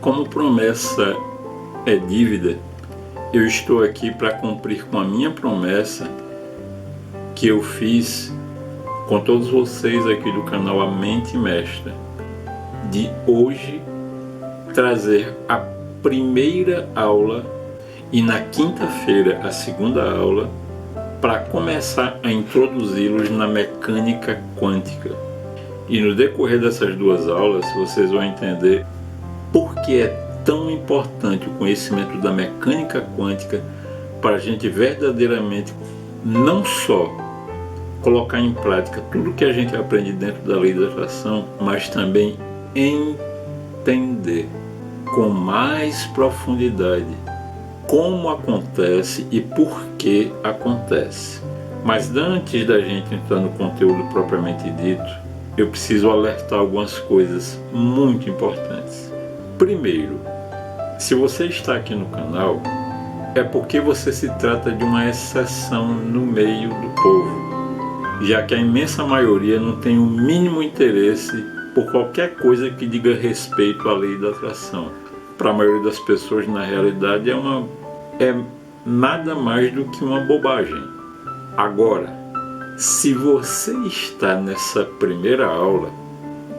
Como promessa é dívida, eu estou aqui para cumprir com a minha promessa que eu fiz com todos vocês aqui do canal A Mente Mestra, de hoje trazer a primeira aula e na quinta-feira a segunda aula para começar a introduzi-los na mecânica quântica. E no decorrer dessas duas aulas vocês vão entender por que é tão importante o conhecimento da mecânica quântica para a gente verdadeiramente não só colocar em prática tudo que a gente aprende dentro da lei da atração, mas também entender com mais profundidade como acontece e por que acontece. Mas antes da gente entrar no conteúdo propriamente dito, eu preciso alertar algumas coisas muito importantes. Primeiro, se você está aqui no canal, é porque você se trata de uma exceção no meio do povo, já que a imensa maioria não tem o mínimo interesse por qualquer coisa que diga respeito à lei da atração. Para a maioria das pessoas, na realidade, é nada mais do que uma bobagem. Agora, se você está nessa primeira aula,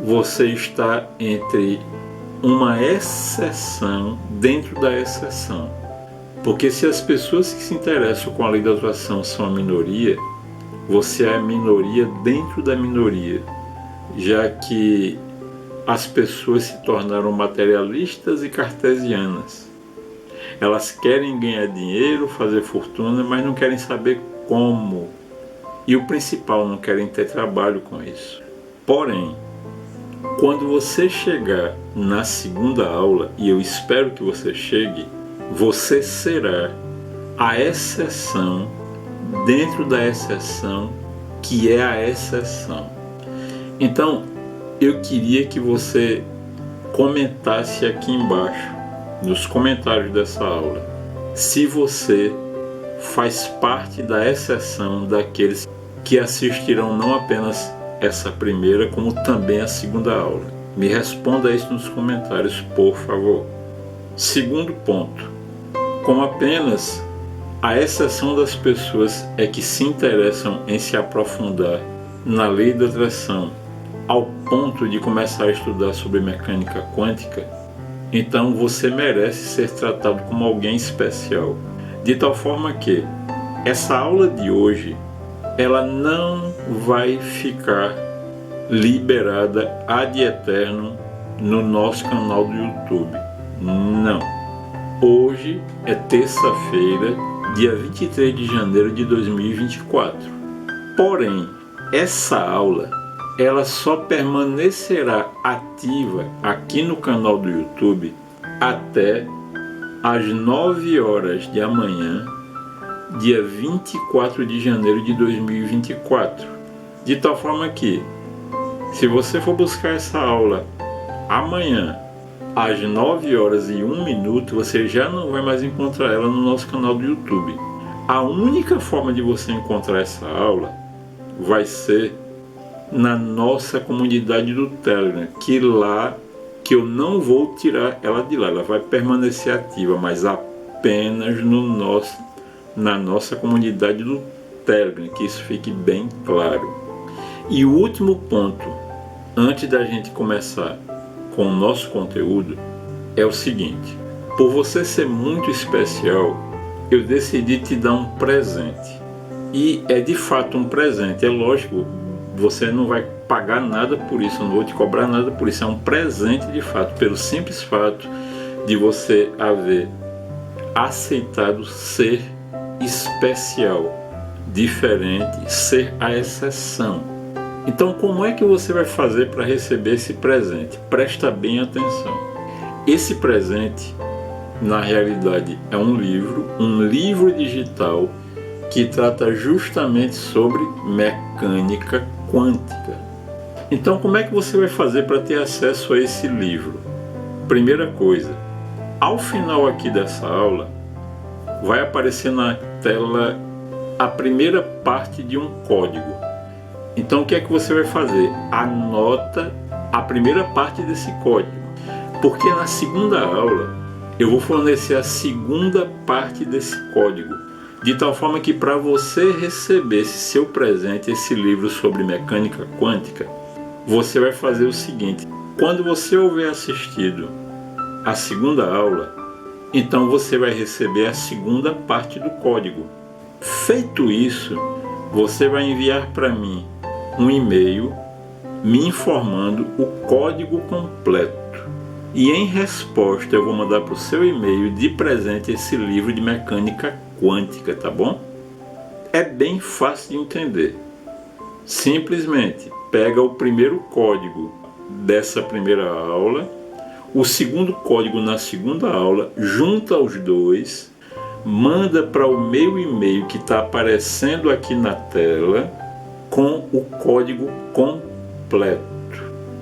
você está entre uma exceção dentro da exceção. Porque se as pessoas que se interessam com a lei da atração são a minoria, você é a minoria dentro da minoria, já que as pessoas se tornaram materialistas e cartesianas. Elas querem ganhar dinheiro, fazer fortuna, mas não querem saber como. E o principal, não querem ter trabalho com isso. Porém, quando você chegar na segunda aula, e eu espero que você chegue, você será a exceção dentro da exceção que é a exceção. Então, eu queria que você comentasse aqui embaixo, nos comentários dessa aula, se você faz parte da exceção daqueles que assistirão não apenas essa primeira, como também a segunda aula. Me responda isso nos comentários, por favor. Segundo ponto, como apenas a exceção das pessoas é que se interessam em se aprofundar na lei da atração ao ponto de começar a estudar sobre mecânica quântica, então você merece ser tratado como alguém especial. De tal forma que essa aula de hoje, ela não vai ficar liberada ad eterno no nosso canal do YouTube. Não. Hoje é terça-feira, dia 23 de janeiro de 2024. Porém, essa aula ela só permanecerá ativa aqui no canal do YouTube até às 9 horas de amanhã, dia 24 de janeiro de 2024. De tal forma que, se você for buscar essa aula amanhã, às 9 horas e 1 minuto, você já não vai mais encontrar ela no nosso canal do YouTube. A única forma de você encontrar essa aula vai ser na nossa comunidade do Telegram, que eu não vou tirar ela de lá, ela vai permanecer ativa, mas apenas na nossa comunidade do Telegram, que isso fique bem claro. E o último ponto, antes da gente começar com o nosso conteúdo, é o seguinte: por você ser muito especial, eu decidi te dar um presente. E é de fato um presente, é lógico, você não vai pagar nada por isso, eu não vou te cobrar nada por isso, é um presente de fato, pelo simples fato de você haver aceitado ser especial, diferente, ser a exceção. Então, como é que você vai fazer para receber esse presente? Presta bem atenção. Esse presente, na realidade, é um livro digital que trata justamente sobre mecânica quântica. Então, como é que você vai fazer para ter acesso a esse livro? Primeira coisa, ao final aqui dessa aula, vai aparecer na tela a primeira parte de um código. Então, o que é que você vai fazer? Anota a primeira parte desse código. Porque na segunda aula eu vou fornecer a segunda parte desse código, de tal forma que para você receber esse seu presente, esse livro sobre mecânica quântica, você vai fazer o seguinte: quando você houver assistido a segunda aula, então você vai receber a segunda parte do código. Feito isso, você vai enviar para mim um e-mail me informando o código completo. E em resposta eu vou mandar para o seu e-mail de presente esse livro de mecânica quântica, tá bom? É bem fácil de entender. Simplesmente pega o primeiro código dessa primeira aula, o segundo código na segunda aula, junta os dois, manda para o meu e-mail que está aparecendo aqui na tela com o código completo.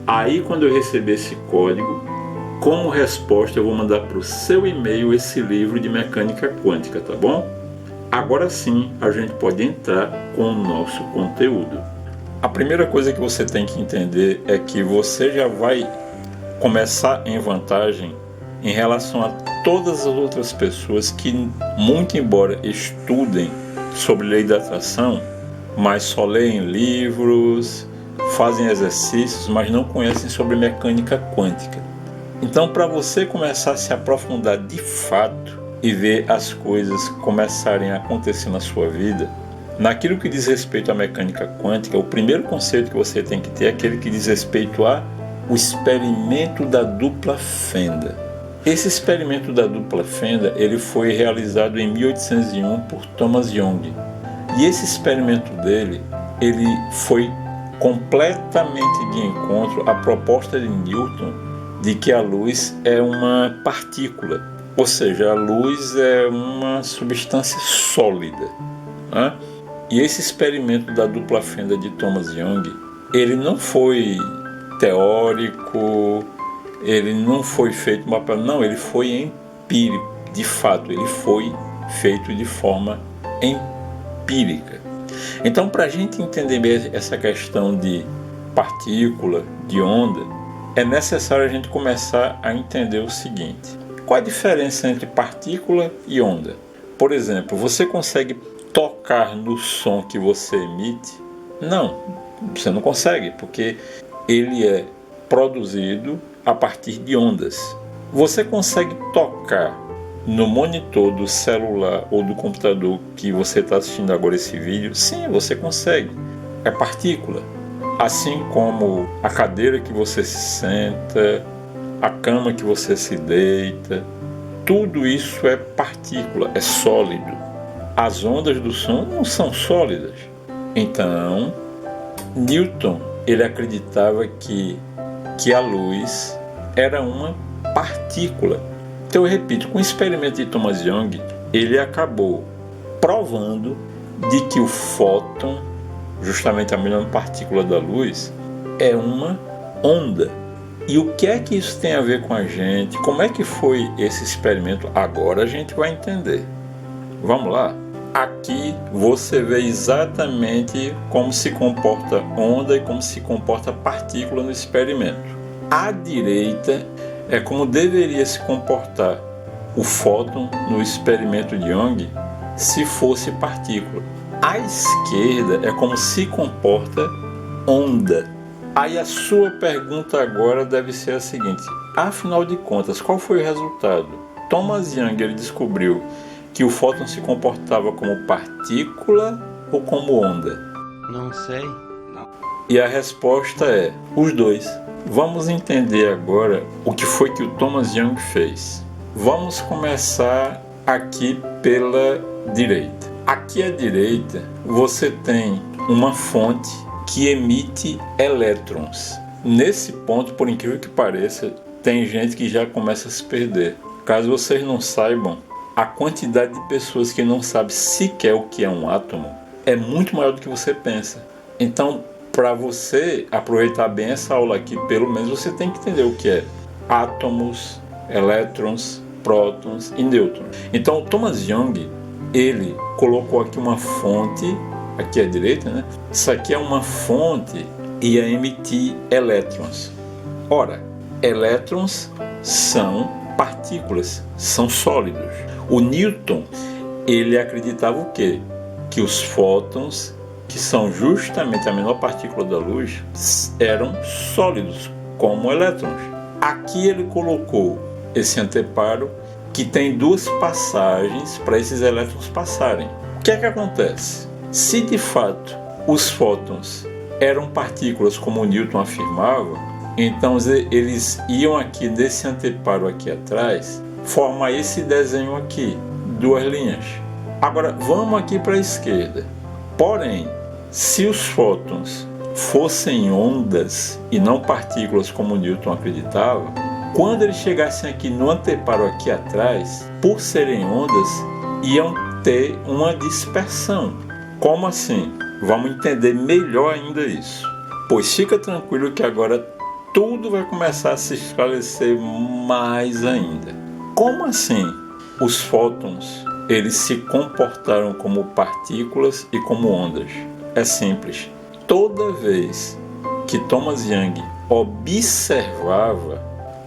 Aí quando eu receber esse código, como resposta eu vou mandar para o seu e-mail esse livro de mecânica quântica, tá bom? Agora sim a gente pode entrar com o nosso conteúdo. A primeira coisa que você tem que entender é que você já vai começar em vantagem em relação a todas as outras pessoas que, muito embora estudem sobre lei da atração, mas só leem livros, fazem exercícios, mas não conhecem sobre mecânica quântica. Então, para você começar a se aprofundar de fato e ver as coisas começarem a acontecer na sua vida, naquilo que diz respeito à mecânica quântica, o primeiro conceito que você tem que ter é aquele que diz respeito ao experimento da dupla fenda. Esse experimento da dupla fenda ele foi realizado em 1801 por Thomas Young. E esse experimento dele ele foi completamente de encontro à proposta de Newton de que a luz é uma partícula, ou seja, a luz é uma substância sólida, né? E esse experimento da dupla fenda de Thomas Young, ele não foi teórico, ele não foi feito não, ele foi empírico, de fato, ele foi feito de forma empírica. Então, para a gente entender bem essa questão de partícula, de onda, é necessário a gente começar a entender o seguinte: qual a diferença entre partícula e onda? Por exemplo, você consegue tocar no som que você emite? Não, você não consegue, porque ele é produzido a partir de ondas. Você consegue tocar no monitor do celular ou do computador que você está assistindo agora esse vídeo? Sim, você consegue. É partícula. Assim como a cadeira que você se senta, a cama que você se deita, tudo isso é partícula, é sólido. As ondas do som não são sólidas. Então, Newton ele acreditava que a luz era uma partícula. Então eu repito, com o experimento de Thomas Young, ele acabou provando de que o fóton, justamente a menor partícula da luz, é uma onda. E o que é que isso tem a ver com a gente? Como é que foi esse experimento? Agora a gente vai entender. Vamos lá? Aqui você vê exatamente como se comporta onda e como se comporta partícula no experimento. À direita é como deveria se comportar o fóton no experimento de Young se fosse partícula. À esquerda é como se comporta onda. Aí a sua pergunta agora deve ser a seguinte: afinal de contas, qual foi o resultado? Thomas Young ele descobriu que o fóton se comportava como partícula ou como onda? Não sei. Não. E a resposta é os dois. Vamos entender agora o que foi que o Thomas Young fez. Vamos começar aqui pela direita. Aqui à direita você tem uma fonte que emite elétrons. Nesse ponto, por incrível que pareça, tem gente que já começa a se perder. Caso vocês não saibam, a quantidade de pessoas que não sabem sequer o que é um átomo é muito maior do que você pensa. Então, para você aproveitar bem essa aula aqui, pelo menos você tem que entender o que é átomos, elétrons, prótons e nêutrons. Então, o Thomas Young, ele colocou aqui uma fonte, aqui à direita, né? Isso aqui é uma fonte e ia emitir elétrons. Ora, elétrons são partículas, são sólidos. O Newton, ele acreditava o quê? Que os fótons, que são justamente a menor partícula da luz, eram sólidos, como elétrons. Aqui ele colocou esse anteparo que tem duas passagens para esses elétrons passarem. O que é que acontece? Se de fato os fótons eram partículas como o Newton afirmava, então eles iam aqui desse anteparo aqui atrás formar esse desenho aqui, duas linhas. Agora vamos aqui para a esquerda. Porém, se os fótons fossem ondas e não partículas como o Newton acreditava, quando eles chegassem aqui no anteparo aqui atrás, por serem ondas, iam ter uma dispersão. Como assim? Vamos entender melhor ainda isso. Pois fica tranquilo que agora tudo vai começar a se esclarecer mais ainda. Como assim os fótons eles se comportaram como partículas e como ondas? É simples. Toda vez que Thomas Young observava,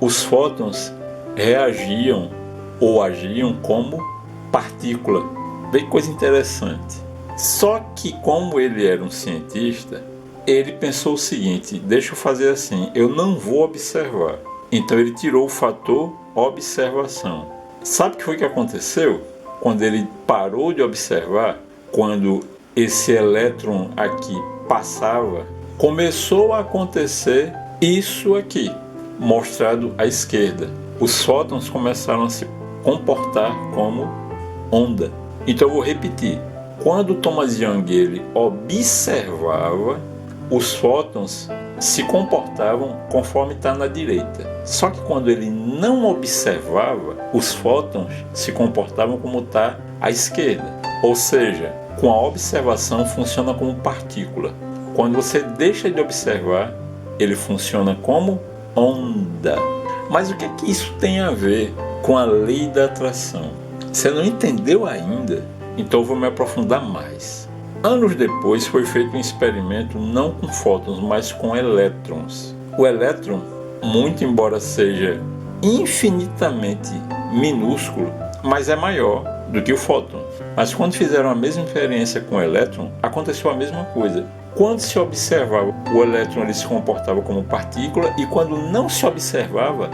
os fótons reagiam ou agiam como partícula. Bem coisa interessante. Só que como ele era um cientista, ele pensou o seguinte: deixa eu fazer assim, eu não vou observar. Então ele tirou o fator observação. Sabe o que foi que aconteceu? Quando ele parou de observar, quando esse elétron aqui passava, começou a acontecer isso aqui, mostrado à esquerda. Os fótons começaram a se comportar como onda. Então eu vou repetir. Quando Thomas Young ele observava, os fótons se comportavam conforme está na direita. Só que quando ele não observava, os fótons se comportavam como está à esquerda. Ou seja, com a observação funciona como partícula. Quando você deixa de observar, ele funciona como onda. Mas o que é que isso tem a ver com a lei da atração? Você não entendeu ainda? Então eu vou me aprofundar mais. Anos depois foi feito um experimento não com fótons, mas com elétrons. O elétron, muito embora seja infinitamente minúsculo, mas é maior do que o fóton. Mas quando fizeram a mesma experiência com o elétron, aconteceu a mesma coisa. Quando se observava, o elétron ele se comportava como partícula, e quando não se observava,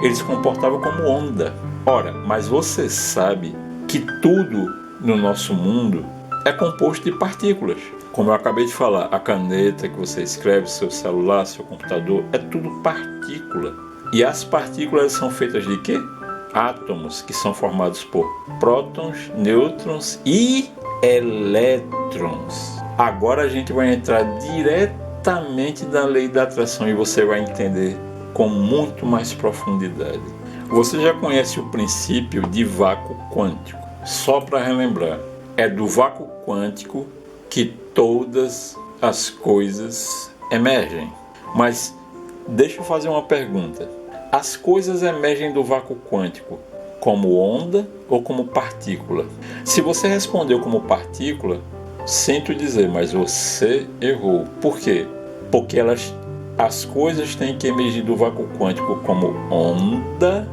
ele se comportava como onda. Ora, mas você sabe que tudo no nosso mundo é composto de partículas. Como eu acabei de falar, a caneta que você escreve, seu celular, seu computador, é tudo partícula. E as partículas são feitas de quê? Átomos, que são formados por prótons, nêutrons e elétrons. Agora a gente vai entrar diretamente na lei da atração e você vai entender com muito mais profundidade. Você já conhece o princípio de vácuo quântico. Só para relembrar, é do vácuo quântico que todas as coisas emergem. Mas deixa eu fazer uma pergunta. As coisas emergem do vácuo quântico como onda ou como partícula? Se você respondeu como partícula, sinto dizer, mas você errou. Por quê? Porque as coisas têm que emergir do vácuo quântico como onda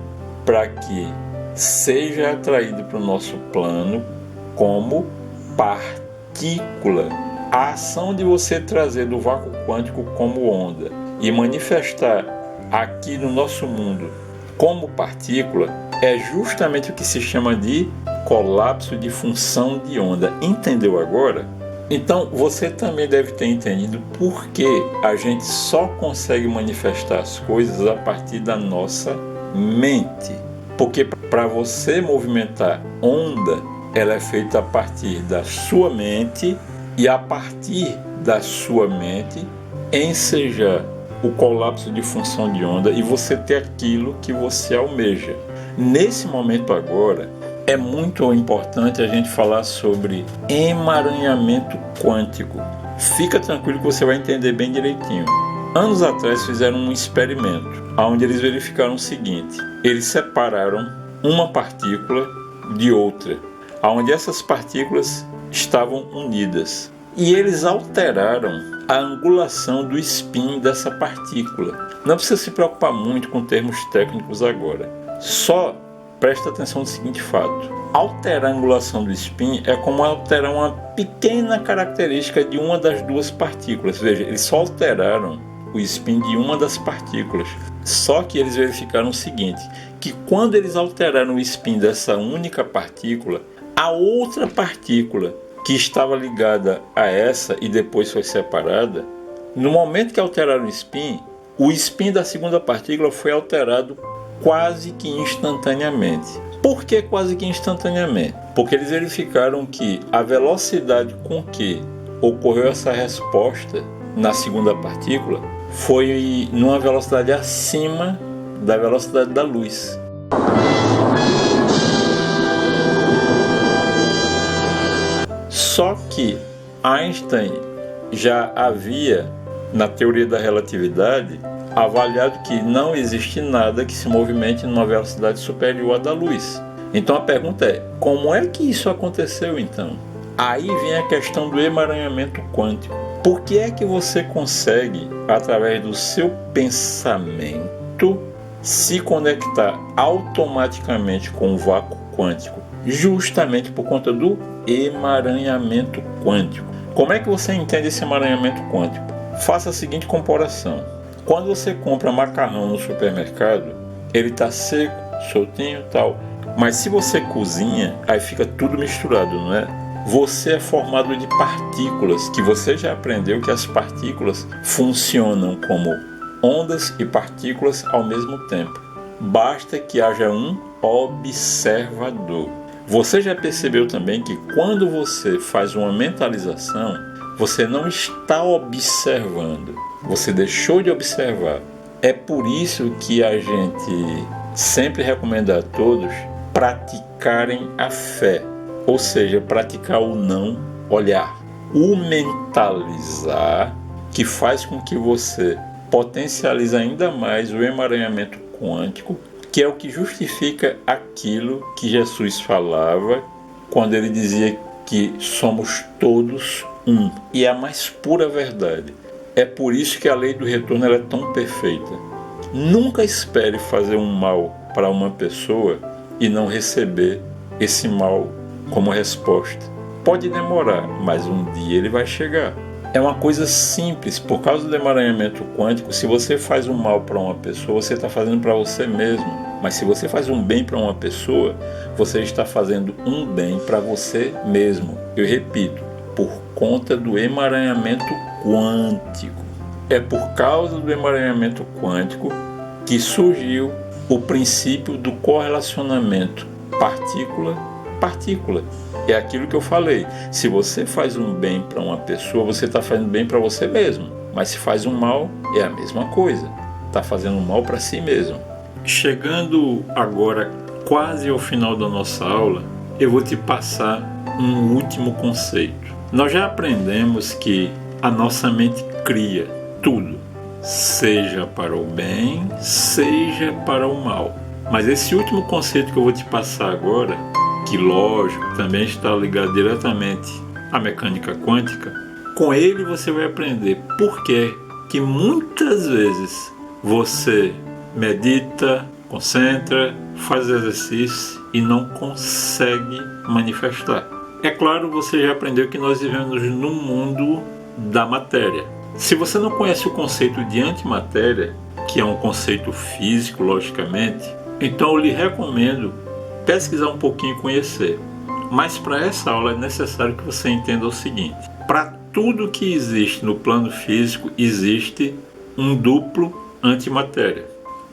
para que seja atraído para o nosso plano como partícula. A ação de você trazer do vácuo quântico como onda e manifestar aqui no nosso mundo como partícula é justamente o que se chama de colapso de função de onda. Entendeu agora? Então você também deve ter entendido por que a gente só consegue manifestar as coisas a partir da nossa mente. Porque para você movimentar onda, ela é feita a partir da sua mente, e a partir da sua mente ensejar o colapso de função de onda e você ter aquilo que você almeja. Nesse momento agora, é muito importante a gente falar sobre emaranhamento quântico. Fica tranquilo que você vai entender bem direitinho. Anos atrás fizeram um experimento, onde eles verificaram o seguinte: eles separaram uma partícula de outra, onde essas partículas estavam unidas. e eles alteraram a angulação do spin dessa partícula. Não precisa se preocupar muito com termos técnicos agora. Só presta atenção no seguinte fato. Alterar a angulação do spin é como alterar uma pequena característica de uma das duas partículas. Veja, eles só alteraram o spin de uma das partículas. Só que eles verificaram o seguinte, que quando eles alteraram o spin dessa única partícula, a outra partícula que estava ligada a essa e depois foi separada, no momento que alteraram o spin da segunda partícula foi alterado quase que instantaneamente. Por que quase que instantaneamente? Porque eles verificaram que a velocidade com que ocorreu essa resposta na segunda partícula foi numa velocidade acima da velocidade da luz. Só que Einstein já havia, na teoria da relatividade, avaliado que não existe nada que se movimente numa velocidade superior à da luz. Então a pergunta é, como é que isso aconteceu então? Aí vem a questão do emaranhamento quântico. Por que é que você consegue, através do seu pensamento, se conectar automaticamente com o vácuo quântico? Justamente por conta do emaranhamento quântico. Como é que você entende esse emaranhamento quântico? Faça a seguinte comparação. Quando você compra macarrão no supermercado, ele está seco, soltinho e tal. Mas se você cozinha, aí fica tudo misturado, não é? Você é formado de partículas, que você já aprendeu que as partículas funcionam como ondas e partículas ao mesmo tempo. Basta que haja um observador. Você já percebeu também que quando você faz uma mentalização, você não está observando, você deixou de observar. É por isso que a gente sempre recomenda a todos praticarem a fé, ou seja, praticar o não olhar. O mentalizar, que faz com que você potencialize ainda mais o emaranhamento quântico, que é o que justifica aquilo que Jesus falava quando ele dizia que somos todos um. E é a mais pura verdade. É por isso que a lei do retorno ela é tão perfeita. Nunca espere fazer um mal para uma pessoa e não receber esse mal como resposta. Pode demorar, mas um dia ele vai chegar. É uma coisa simples, por causa do emaranhamento quântico, se você faz um mal para uma pessoa, você está fazendo para você mesmo. Mas se você faz um bem para uma pessoa, você está fazendo um bem para você mesmo. Eu repito, por conta do emaranhamento quântico. É por causa do emaranhamento quântico que surgiu o princípio do correlacionamento partícula-partícula. É aquilo que eu falei. Se você faz um bem para uma pessoa, você está fazendo bem para você mesmo. Mas se faz um mal, é a mesma coisa. Está fazendo um mal para si mesmo. Chegando agora quase ao final da nossa aula, eu vou te passar um último conceito. Nós já aprendemos que a nossa mente cria tudo, seja para o bem, seja para o mal. Mas esse último conceito que eu vou te passar agora, que lógico também está ligado diretamente à mecânica quântica, com ele você vai aprender por que muitas vezes você medita, concentra, faz exercício e não consegue manifestar. É claro, você já aprendeu que nós vivemos no mundo da matéria. Se você não conhece o conceito de antimatéria, que é um conceito físico, logicamente, então eu lhe recomendo pesquisar um pouquinho e conhecer. Mas para essa aula é necessário que você entenda o seguinte: para tudo que existe no plano físico, existe um duplo antimatéria.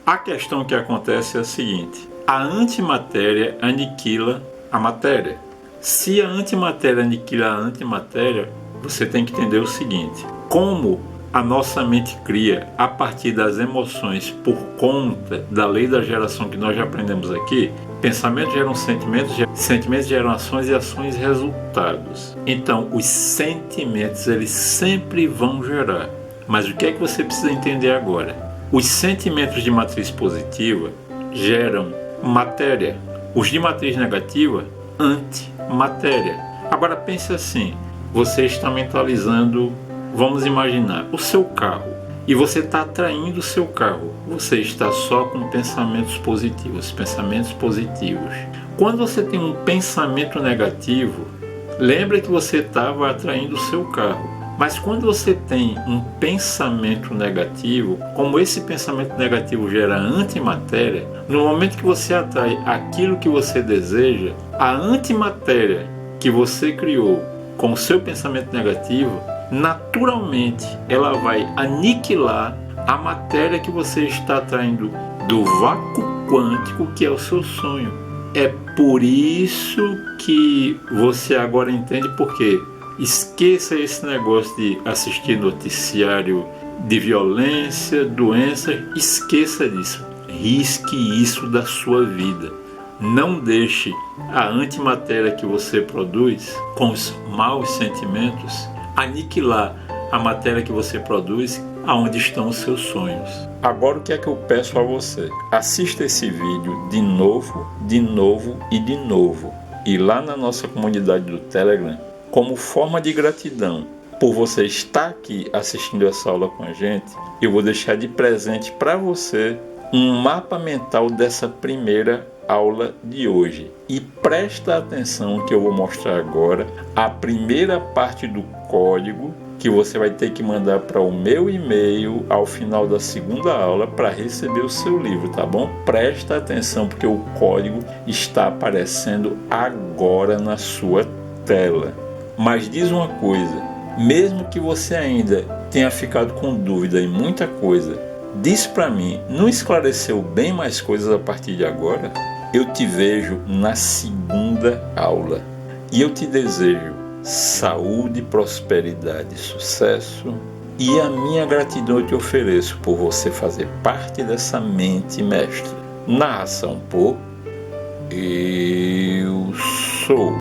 A questão que acontece é a seguinte: a antimatéria aniquila a matéria. Se a antimatéria aniquila a antimatéria, você tem que entender o seguinte: como a nossa mente cria a partir das emoções por conta da lei da geração que nós já aprendemos aqui, pensamentos geram sentimentos geram ações e ações resultados. Então, os sentimentos eles sempre vão gerar. Mas o que é que você precisa entender agora? Os sentimentos de matriz positiva geram matéria. Os de matriz negativa, antimatéria. Agora pense assim: você está mentalizando, vamos imaginar, o seu carro. E você está atraindo o seu carro. Você está só com pensamentos positivos, pensamentos positivos. Quando você tem um pensamento negativo, lembra que você estava atraindo o seu carro. Mas quando você tem um pensamento negativo, como esse pensamento negativo gera antimatéria, no momento que você atrai aquilo que você deseja, a antimatéria que você criou com o seu pensamento negativo, naturalmente ela vai aniquilar a matéria que você está atraindo do vácuo quântico que é o seu sonho. É por isso que você agora entende por quê. Esqueça esse negócio de assistir noticiário de violência, doença, esqueça disso. Risque isso da sua vida. Não deixe a antimatéria que você produz com os maus sentimentos aniquilar a matéria que você produz aonde estão os seus sonhos. Agora o que é que eu peço a você? Assista esse vídeo de novo e de novo. E lá na nossa comunidade do Telegram, como forma de gratidão por você estar aqui assistindo essa aula com a gente, eu vou deixar de presente para você um mapa mental dessa primeira aula de hoje. E presta atenção que eu vou mostrar agora a primeira parte do código que você vai ter que mandar para o meu e-mail ao final da segunda aula para receber o seu livro, tá bom? Presta atenção porque o código está aparecendo agora na sua tela. Mas diz uma coisa, mesmo que você ainda tenha ficado com dúvida em muita coisa, diz para mim, não esclareceu bem mais coisas a partir de agora? Eu te vejo na segunda aula e eu te desejo saúde, prosperidade, sucesso, e a minha gratidão eu te ofereço por você fazer parte dessa mente mestra. Narração por Eu Sou.